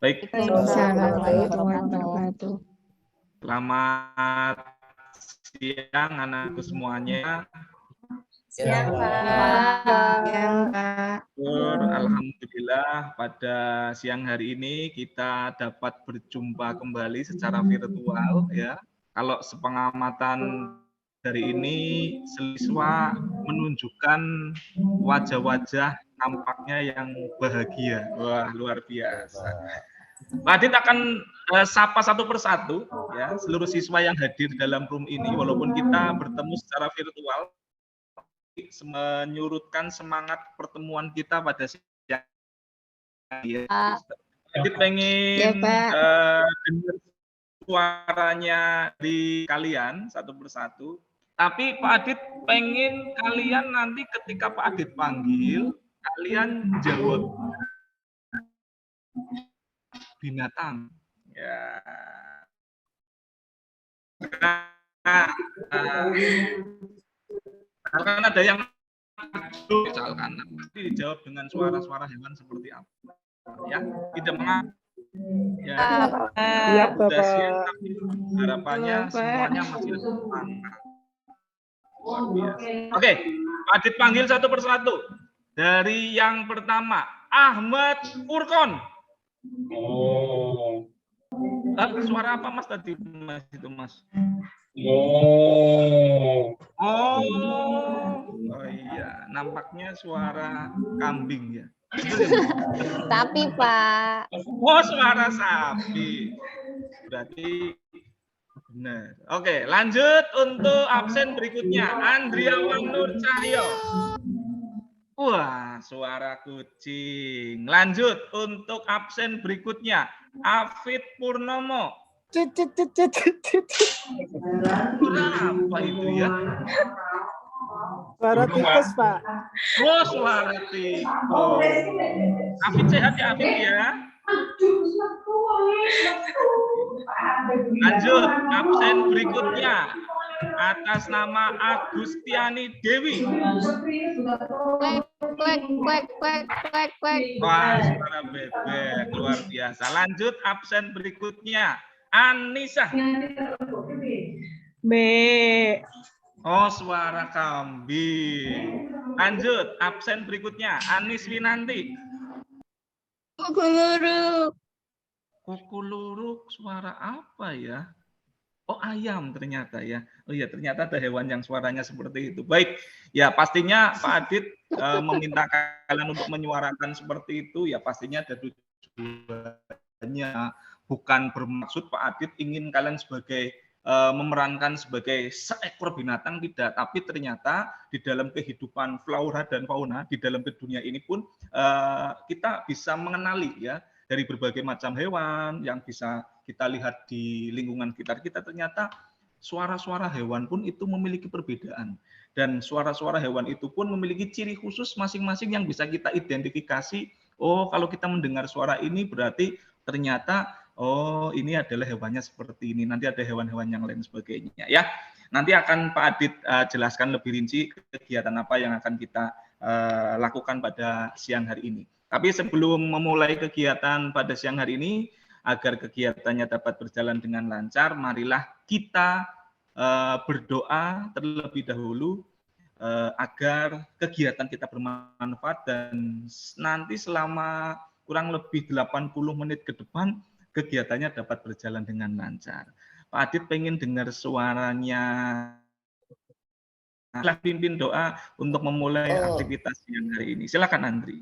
Baik, Waalaikumsalam warahmatullahi wabarakatuh. selamat siang anakku semuanya. Siang, Pak. Siang, Pak. Alhamdulillah pada siang hari ini kita dapat berjumpa kembali secara virtual ya. Kalau sepengamatan dari ini siswa menunjukkan wajah-wajah nampaknya yang bahagia. Wah, luar biasa. Pak Adit akan sapa satu persatu ya seluruh siswa yang hadir dalam room ini walaupun kita bertemu secara virtual menyurutkan semangat pertemuan kita pada siang ya. Adit pengen dengar suaranya di kalian satu persatu. Tapi Pak Adit pengen kalian nanti ketika Pak Adit panggil kalian jawab binatang. Ya. Karena ada yang misalkan nanti dijawab dengan suara-suara hewan seperti apa. Ya, tidak mengapa. Ya, sudah siang tapi harapannya semuanya masih semangat. Luar biasa. Oke, Pak Adit panggil satu persatu. Dari yang pertama, Ahmad Furkon. Oh. Suara apa Mas tadi Mas itu Mas? Oh iya, nampaknya suara kambing ya. Sapi, Pak. Oh, suara sapi. Berarti benar. Oke, lanjut untuk absen berikutnya. Andriawan Nur Cahyo. Wah, suara kucing. Lanjut untuk absen berikutnya. Afid Purnomo. Suara apa itu ya? Suara tikus, Pak. Oh, suara tikus. Afid sehat ya, Afid ya? Lanjut, absen berikutnya. Atas nama Agustiani Dewi. Wah, suara bebek. Luar biasa. Lanjut, absen berikutnya. Anissa. B. Oh, suara kambing. Lanjut, absen berikutnya. Anis Winanti. Kukuluruk. Kukuluruk, suara apa ya? Oh, ayam ternyata ya. Oh iya, ternyata ada hewan yang suaranya seperti itu. Baik, ya pastinya Pak Adit meminta kalian untuk menyuarakan seperti itu. Ya pastinya ada tujuannya. Bukan bermaksud Pak Adit ingin kalian sebagai memerankan sebagai seekor binatang, tidak, tapi ternyata di dalam kehidupan flora dan fauna di dalam dunia ini pun kita bisa mengenali ya dari berbagai macam hewan yang bisa kita lihat di lingkungan sekitar kita. Ternyata suara-suara hewan pun itu memiliki perbedaan, dan suara-suara hewan itu pun memiliki ciri khusus masing-masing yang bisa kita identifikasi. Oh, kalau kita mendengar suara ini berarti ternyata oh, ini adalah hewannya seperti ini. Nanti ada hewan-hewan yang lain sebagainya ya. Nanti akan Pak Adit jelaskan lebih rinci kegiatan apa yang akan kita lakukan pada siang hari ini. Tapi sebelum memulai kegiatan pada siang hari ini, agar kegiatannya dapat berjalan dengan lancar, marilah kita berdoa terlebih dahulu agar kegiatan kita bermanfaat dan nanti selama kurang lebih 80 menit ke depan kegiatannya dapat berjalan dengan lancar. Pak Adit pengen dengar suaranya. Silakan pimpin doa untuk memulai aktivitas siang hari ini. Silakan Andri.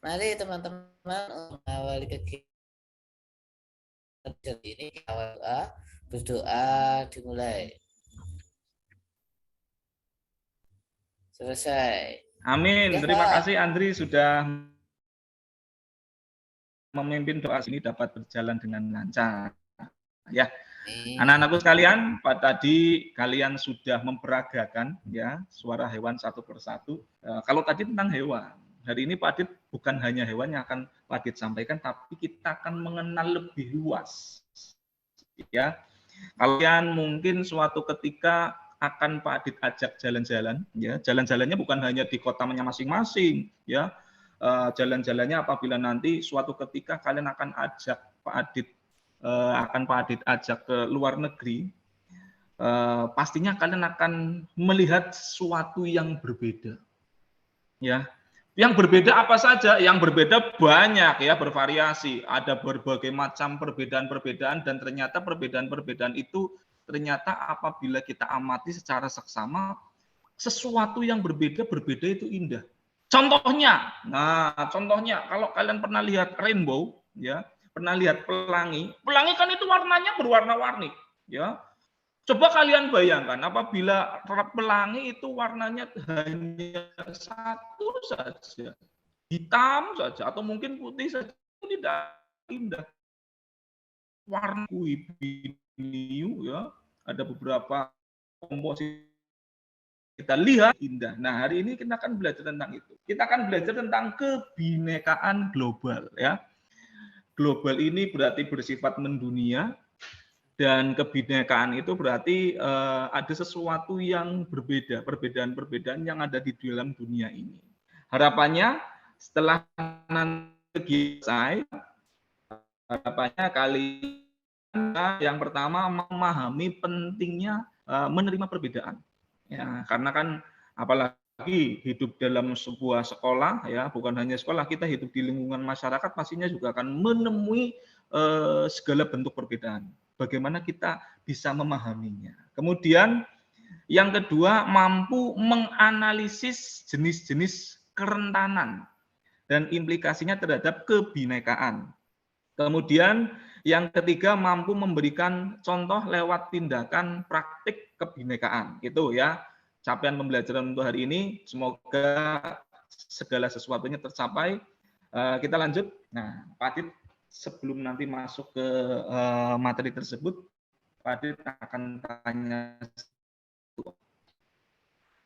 Mari teman-teman mengawali kegiatan ini, awal doa, berdoa dimulai. Selesai. Amin. Terima kasih Andri sudah memimpin doa ini dapat berjalan dengan lancar. Ya, anak-anakku sekalian, tadi kalian sudah memperagakan ya suara hewan satu persatu. Kalau tadi tentang hewan, hari ini Pak Adit bukan hanya hewan yang akan Pak Adit sampaikan, tapi kita akan mengenal lebih luas. Ya, kalian mungkin suatu ketika akan Pak Adit ajak jalan-jalan, ya jalan-jalannya bukan hanya di kotanya masing-masing, ya jalan-jalannya apabila nanti suatu ketika kalian akan ajak Pak Adit ajak ke luar negeri, pastinya kalian akan melihat sesuatu yang berbeda. Ya, yang berbeda apa saja? Yang berbeda banyak ya, bervariasi. Ada berbagai macam perbedaan-perbedaan dan ternyata perbedaan-perbedaan itu ternyata apabila kita amati secara seksama, sesuatu yang berbeda itu indah. Contohnya kalau kalian pernah lihat rainbow, ya, pernah lihat pelangi kan itu warnanya berwarna-warni, ya. Coba kalian bayangkan apabila pelangi itu warnanya hanya satu saja, hitam saja atau mungkin putih saja, itu tidak indah. Warna biru ya, ada beberapa komposisi kita lihat indah. Nah, hari ini kita akan belajar tentang itu. Kita akan belajar tentang kebinekaan global ya. Global ini berarti bersifat mendunia. Dan kebinekaan itu berarti ada sesuatu yang berbeda, perbedaan-perbedaan yang ada di dalam dunia ini. Harapannya setelah nanti selesai, harapannya kalian yang pertama memahami pentingnya menerima perbedaan. Ya, karena kan apalagi hidup dalam sebuah sekolah ya, bukan hanya sekolah, kita hidup di lingkungan masyarakat pastinya juga akan menemui segala bentuk perbedaan. Bagaimana kita bisa memahaminya. Kemudian yang kedua, mampu menganalisis jenis-jenis kerentanan dan implikasinya terhadap kebinekaan. Kemudian yang ketiga, mampu memberikan contoh lewat tindakan praktik kebinekaan. Itu ya, capaian pembelajaran untuk hari ini. Semoga segala sesuatunya tercapai. Kita lanjut. Nah, Pak Adit, sebelum nanti masuk ke materi tersebut, Pak Adit akan tanya.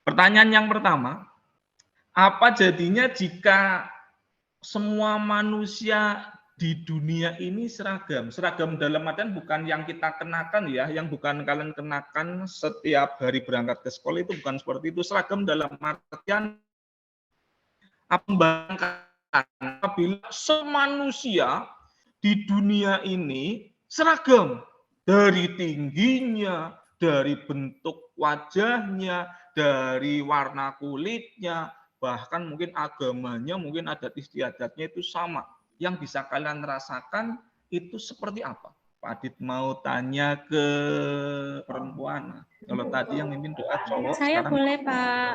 Pertanyaan yang pertama, apa jadinya jika semua manusia di dunia ini seragam? Seragam dalam artian bukan yang kita kenakan ya, yang bukan kalian kenakan setiap hari berangkat ke sekolah, itu bukan seperti itu. Seragam dalam artian apabila semanusia di dunia ini seragam, dari tingginya, dari bentuk wajahnya, dari warna kulitnya, bahkan mungkin agamanya, mungkin adat istiadatnya itu sama. Yang bisa kalian rasakan itu seperti apa? Pak Adit mau tanya ke perempuan. Kalau tadi yang mimpin doa cowok, Saya sekarang boleh, Pak.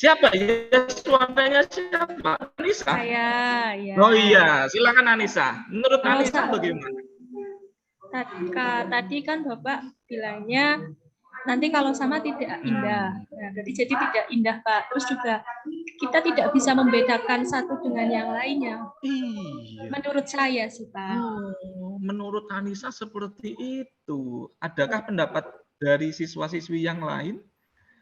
siapa ya? Suaranya siapa? Anissa? Saya, ya. Oh iya, silakan Anissa. Menurut Kalau Anissa bagaimana? Tadi kan Bapak bilangnya nanti kalau sama tidak indah. Nah, jadi tidak indah, Pak. Terus juga kita tidak bisa membedakan satu dengan yang lainnya. Iya. Menurut saya sih, Pak. Oh, menurut Anissa seperti itu. Adakah pendapat dari siswa-siswi yang lain?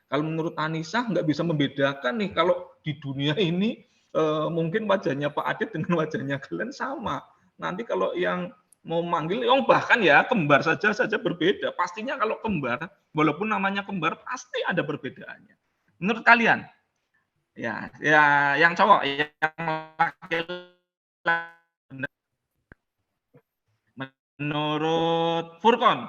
Kalau menurut Anissa nggak bisa membedakan nih, kalau di dunia ini mungkin wajahnya Pak Adit dengan wajahnya kalian sama. Nanti kalau yang mau manggil, bahkan ya kembar saja berbeda. Pastinya kalau kembar, walaupun namanya kembar, pasti ada perbedaannya. Menurut kalian? Ya, yang cowok, yang laki-laki. Menurut Furkon.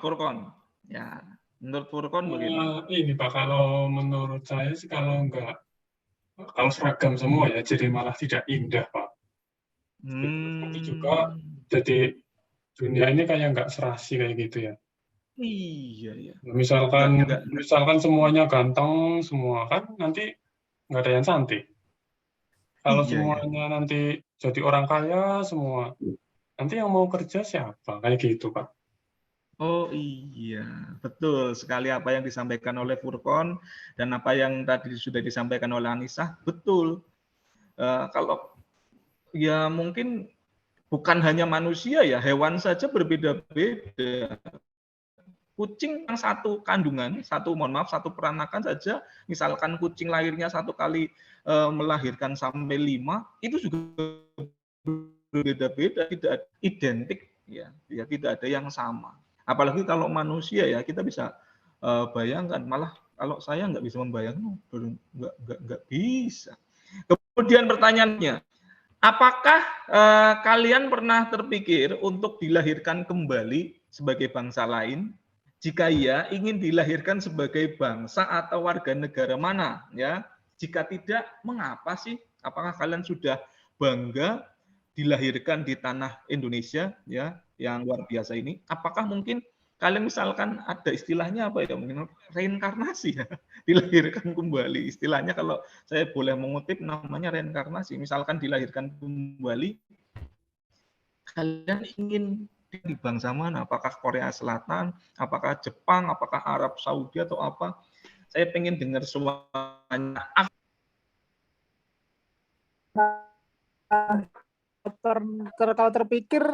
Ya, menurut Furkon bagaimana? Ini Pak, kalau menurut saya sih kalau seragam semua ya, jadi malah tidak indah Pak. Tapi juga jadi dunia ini kayak nggak serasi kayak gitu ya. Iya, iya. Misalkan semuanya ganteng semua, kan nanti nggak ada yang cantik. Kalau semuanya nanti jadi orang kaya semua, nanti yang mau kerja siapa? Kayak gitu Pak. Oh iya, betul sekali apa yang disampaikan oleh Furkon dan apa yang tadi sudah disampaikan oleh Anissa, betul. Kalau ya mungkin bukan hanya manusia ya, hewan saja berbeda-beda. Kucing yang satu kandungan, satu peranakan saja, misalkan kucing lahirnya satu kali melahirkan sampai 5, itu juga berbeda-beda, tidak identik ya, tidak ada yang sama. Apalagi kalau manusia ya, kita bisa bayangkan, malah kalau saya nggak bisa membayangkan, nggak bisa. Kemudian pertanyaannya, apakah kalian pernah terpikir untuk dilahirkan kembali sebagai bangsa lain? Jika iya, ingin dilahirkan sebagai bangsa atau warga negara mana? Ya, jika tidak, mengapa sih? Apakah kalian sudah bangga dilahirkan di tanah Indonesia, ya, yang luar biasa ini? Apakah mungkin kalian misalkan ada istilahnya apa ya? Mungkin reinkarnasi ya, dilahirkan kembali. Istilahnya kalau saya boleh mengutip namanya reinkarnasi. Misalkan dilahirkan kembali, kalian ingin di bangsa mana? Apakah Korea Selatan, apakah Jepang, apakah Arab Saudi atau apa? Saya pengen dengar suaranya. Kalau terpikir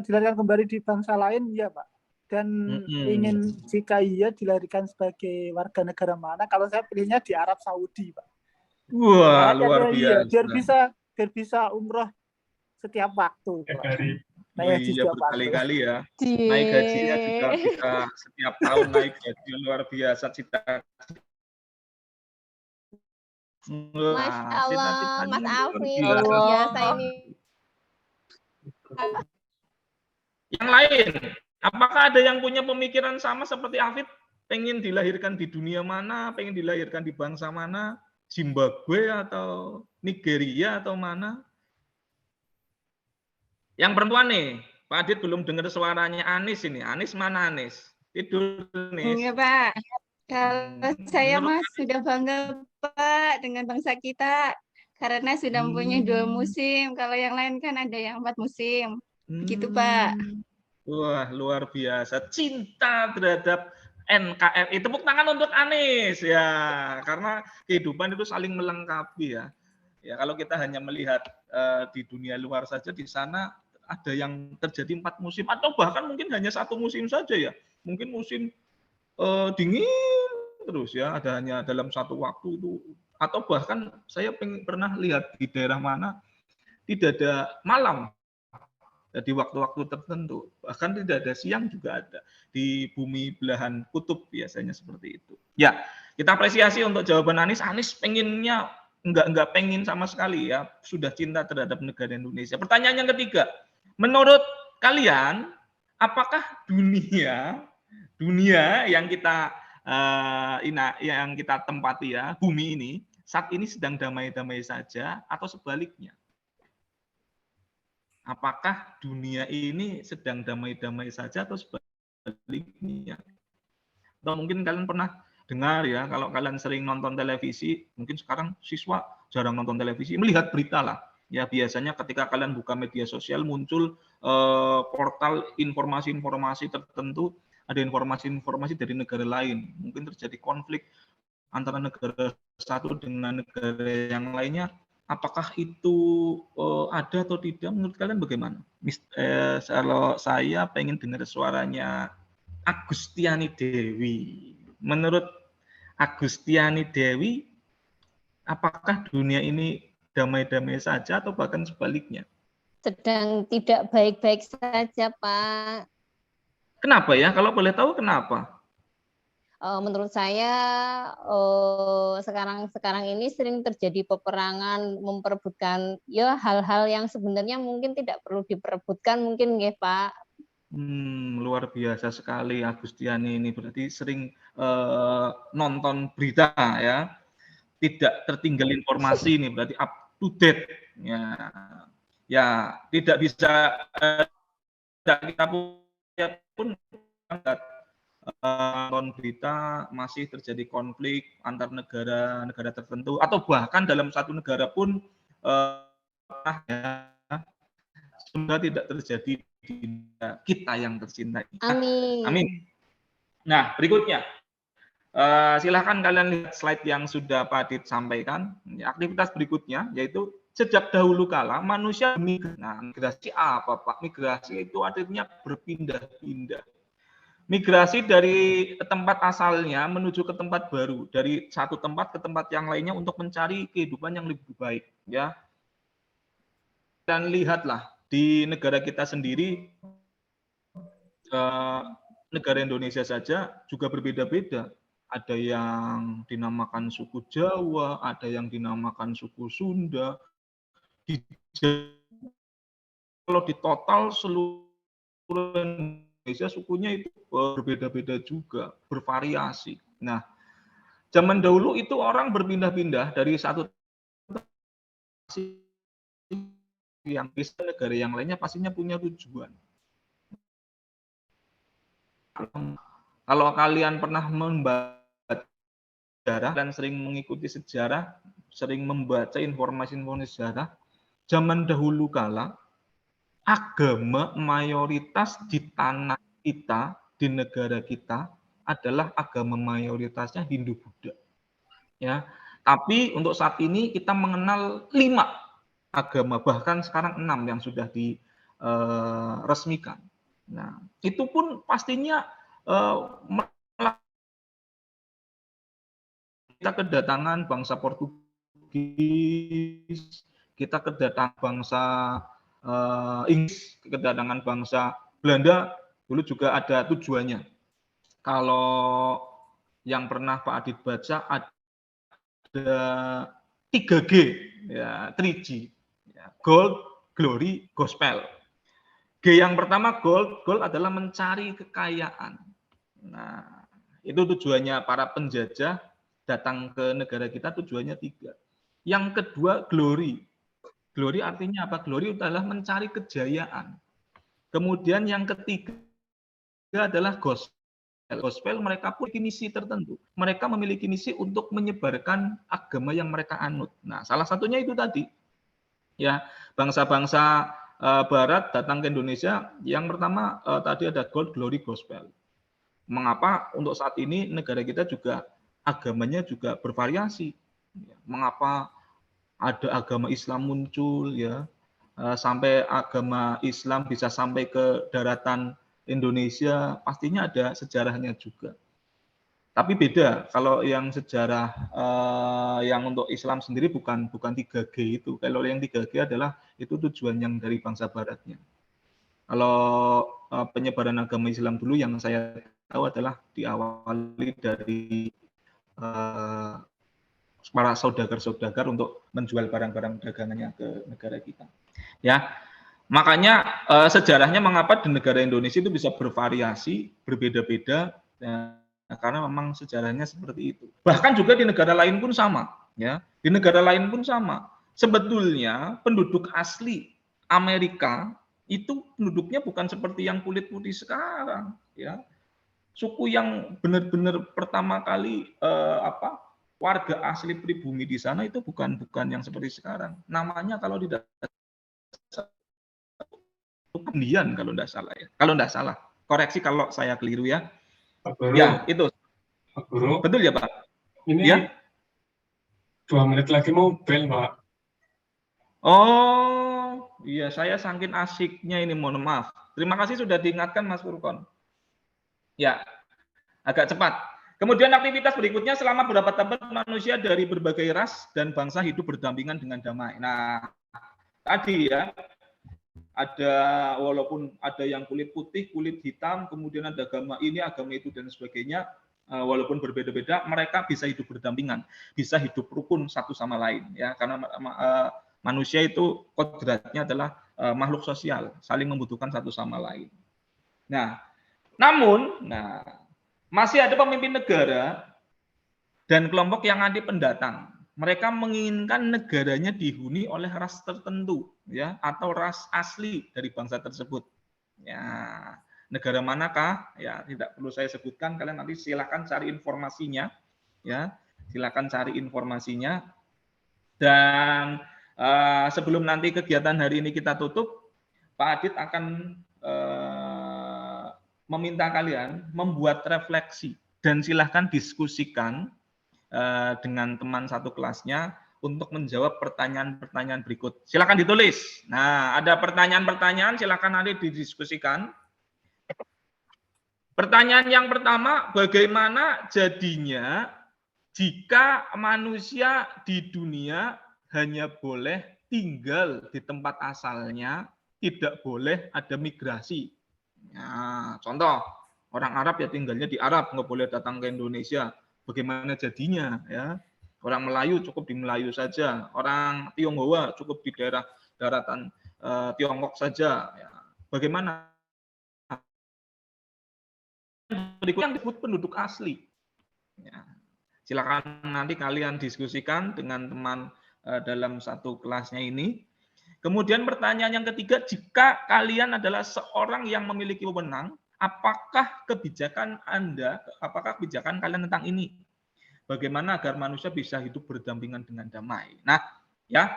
dilahirkan kembali di bangsa lain, ya Pak. Dan ingin jika iya dilahirkan sebagai warga negara mana? Kalau saya pilihnya di Arab Saudi, Pak. Wah, Ya, luar biasa. biar bisa umroh setiap waktu. Oh iya, berkali-kali ya. Naik gajinya juga bisa setiap tahun naik gaji, luar biasa cita. Masya Allah, Mas Afif, biasa. luar biasa ini. Yang lain, apakah ada yang punya pemikiran sama seperti Afif? Pengen dilahirkan di dunia mana? Pengen dilahirkan di bangsa mana? Zimbabwe atau Nigeria atau mana? Yang perempuan nih, Pak Adit belum dengar suaranya Anis ini. Anis mana Anis? Tidur nih. Iya Pak. Kalau saya mah sudah bangga Pak dengan bangsa kita karena sudah mempunyai 2 musim. Kalau yang lain kan ada yang 4 musim. Begitu Pak. Wah, luar biasa. Cinta terhadap NKRI. Tepuk tangan untuk Anis ya, karena kehidupan itu saling melengkapi ya. Ya, kalau kita hanya melihat di dunia luar saja, di sana ada yang terjadi 4 musim atau bahkan mungkin hanya 1 musim saja ya. Mungkin musim dingin terus ya, ada hanya dalam 1 waktu itu. Atau bahkan saya pernah lihat di daerah mana tidak ada malam. Di waktu-waktu tertentu, bahkan tidak ada siang juga ada di bumi belahan kutub biasanya seperti itu. Ya, kita apresiasi untuk jawaban Anis. Anis pengennya enggak pengen sama sekali ya, sudah cinta terhadap negara Indonesia. Pertanyaan yang ketiga, menurut kalian, apakah dunia yang kita tempati ya, bumi ini saat ini sedang damai-damai saja atau sebaliknya? Apakah dunia ini sedang damai-damai saja atau sebaliknya? Atau mungkin kalian pernah dengar ya, kalau kalian sering nonton televisi, mungkin sekarang siswa jarang nonton televisi, melihat berita lah. Ya biasanya ketika kalian buka media sosial muncul portal informasi-informasi tertentu, ada informasi-informasi dari negara lain. Mungkin terjadi konflik antara negara satu dengan negara yang lainnya. Apakah itu ada atau tidak? Menurut kalian bagaimana? Kalau saya pengen dengar suaranya Agustiani Dewi. Menurut Agustiani Dewi, apakah dunia ini damai-damai saja atau bahkan sebaliknya? Sedang tidak baik-baik saja, Pak. Kenapa ya? Kalau boleh tahu kenapa? Menurut saya sekarang ini sering terjadi peperangan, memperebutkan ya hal-hal yang sebenarnya mungkin tidak perlu diperebutkan mungkin nggih Pak. Luar biasa sekali Agustiani ini, berarti sering nonton berita ya, tidak tertinggal informasi ini, berarti up to date ya tidak bisa kita pun nonton berita masih terjadi konflik antar negara tertentu atau bahkan dalam satu negara pun semoga tidak terjadi di kita yang tercinta. Amin. Amin. Nah, berikutnya silahkan kalian lihat slide yang sudah Pak Adit sampaikan. Aktivitas berikutnya yaitu sejak dahulu kala manusia migrasi. Nah, migrasi apa Pak? Migrasi itu artinya berpindah-pindah. Migrasi dari tempat asalnya menuju ke tempat baru, dari satu tempat ke tempat yang lainnya untuk mencari kehidupan yang lebih baik, ya. Dan lihatlah di negara kita sendiri, negara Indonesia saja juga berbeda-beda. ada yang dinamakan suku Jawa, ada yang dinamakan suku Sunda. Kalau di total seluruh Indonesia sukunya itu berbeda-beda juga, bervariasi. Nah, zaman dahulu itu orang berpindah-pindah dari satu yang bisa negara yang lainnya pastinya punya tujuan. Kalau kalian pernah membaca sejarah dan sering mengikuti sejarah, sering membaca informasi-informasi sejarah, zaman dahulu kala agama mayoritas di tanah kita, di negara kita adalah agama mayoritasnya Hindu-Buddha. Ya, tapi untuk saat ini kita mengenal 5 agama, bahkan sekarang 6 yang sudah diresmikan. Nah, itu pun pastinya kita kedatangan bangsa Portugis, kita kedatangan bangsa Inggris, kedatangan bangsa Belanda, dulu juga ada tujuannya. Kalau yang pernah Pak Adit baca ada 3G, ya, 3G, ya, Gold, Glory, Gospel. G yang pertama gold, gold adalah mencari kekayaan. Nah, itu tujuannya para penjajah datang ke negara kita, tujuannya 3. Yang kedua glory. Glory artinya apa? Glory adalah mencari kejayaan. Kemudian yang ketiga adalah gospel. Gospel mereka punya misi tertentu. Mereka memiliki misi untuk menyebarkan agama yang mereka anut. Nah, salah satunya itu tadi. Ya, bangsa-bangsa Barat datang ke Indonesia. Yang pertama tadi ada gold, glory, gospel. Mengapa untuk saat ini negara kita juga agamanya juga bervariasi? Mengapa ada agama Islam muncul, ya, sampai agama Islam bisa sampai ke daratan Indonesia, pastinya ada sejarahnya juga. Tapi beda kalau yang sejarah yang untuk Islam sendiri bukan 3G itu. Kalau yang 3G adalah itu tujuan yang dari bangsa Baratnya. Kalau penyebaran agama Islam dulu yang saya tahu adalah diawali dari para saudagar-saudagar untuk menjual barang-barang dagangannya ke negara kita. Ya, makanya sejarahnya mengapa di negara Indonesia itu bisa bervariasi, berbeda-beda, karena memang sejarahnya seperti itu. Bahkan juga di negara lain pun sama, ya. Di negara lain pun sama. Sebetulnya penduduk asli Amerika itu penduduknya bukan seperti yang kulit putih sekarang, ya. Suku yang benar-benar pertama kali warga asli pribumi di sana itu bukan yang seperti sekarang. Namanya kalau tidak Indian kalau tidak salah ya. Kalau tidak salah, koreksi kalau saya keliru ya. Pak Guru, ya itu. Pak Guru, Betul ya Pak? ini ya? 2 menit lagi mau bel Pak. Oh iya, saya saking asiknya ini, mohon maaf. Terima kasih sudah diingatkan Mas Furkon. Ya, agak cepat. Kemudian aktivitas berikutnya, selama berabad-abad manusia dari berbagai ras dan bangsa hidup berdampingan dengan damai. Nah, tadi ya, ada walaupun ada yang kulit putih, kulit hitam, kemudian ada agama ini, agama itu dan sebagainya, walaupun berbeda-beda, mereka bisa hidup berdampingan, bisa hidup rukun satu sama lain, ya, karena manusia itu kodratnya adalah makhluk sosial, saling membutuhkan satu sama lain. Nah, namun, masih ada pemimpin negara dan kelompok yang anti pendatang. Mereka menginginkan negaranya dihuni oleh ras tertentu, ya, atau ras asli dari bangsa tersebut. Ya, negara manakah? Ya, tidak perlu saya sebutkan. Kalian nanti silakan cari informasinya, ya, silakan cari informasinya. Dan sebelum nanti kegiatan hari ini kita tutup, Pak Adit akan meminta kalian membuat refleksi dan silahkan diskusikan dengan teman satu kelasnya untuk menjawab pertanyaan-pertanyaan berikut. Silakan ditulis. Nah, ada pertanyaan-pertanyaan, silakan nanti didiskusikan. Pertanyaan yang pertama, bagaimana jadinya jika manusia di dunia hanya boleh tinggal di tempat asalnya, tidak boleh ada migrasi? Nah, contoh, orang Arab ya tinggalnya di Arab, nggak boleh datang ke Indonesia. bagaimana jadinya ya. Orang Melayu cukup di Melayu saja, orang Tionghoa cukup di daerah daratan Tiongkok saja. Ya. Bagaimana berikutnya yang disebut penduduk asli. Ya. Silakan nanti kalian diskusikan dengan teman dalam satu kelasnya ini. Kemudian pertanyaan yang ketiga, jika kalian adalah seorang yang memiliki wewenang, apakah kebijakan kalian tentang ini? Bagaimana agar manusia bisa hidup berdampingan dengan damai? Nah, ya,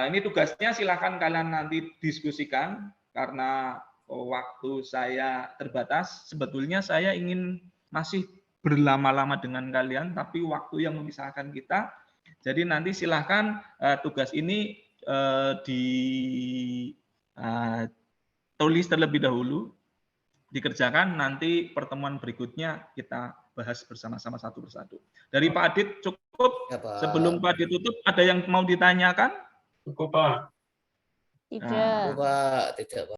ini tugasnya silakan kalian nanti diskusikan karena waktu saya terbatas. Sebetulnya saya ingin masih berlama-lama dengan kalian, tapi waktu yang memisahkan kita. Jadi nanti silakan tugas ini ditulis terlebih dahulu, dikerjakan, nanti pertemuan berikutnya kita bahas bersama-sama satu persatu. Dari Pak Adit cukup. Ya, Pak. Sebelum Pak Adit tutup, ada yang mau ditanyakan? Cukup, Pak. Tidak. Pak, tidak, Pak.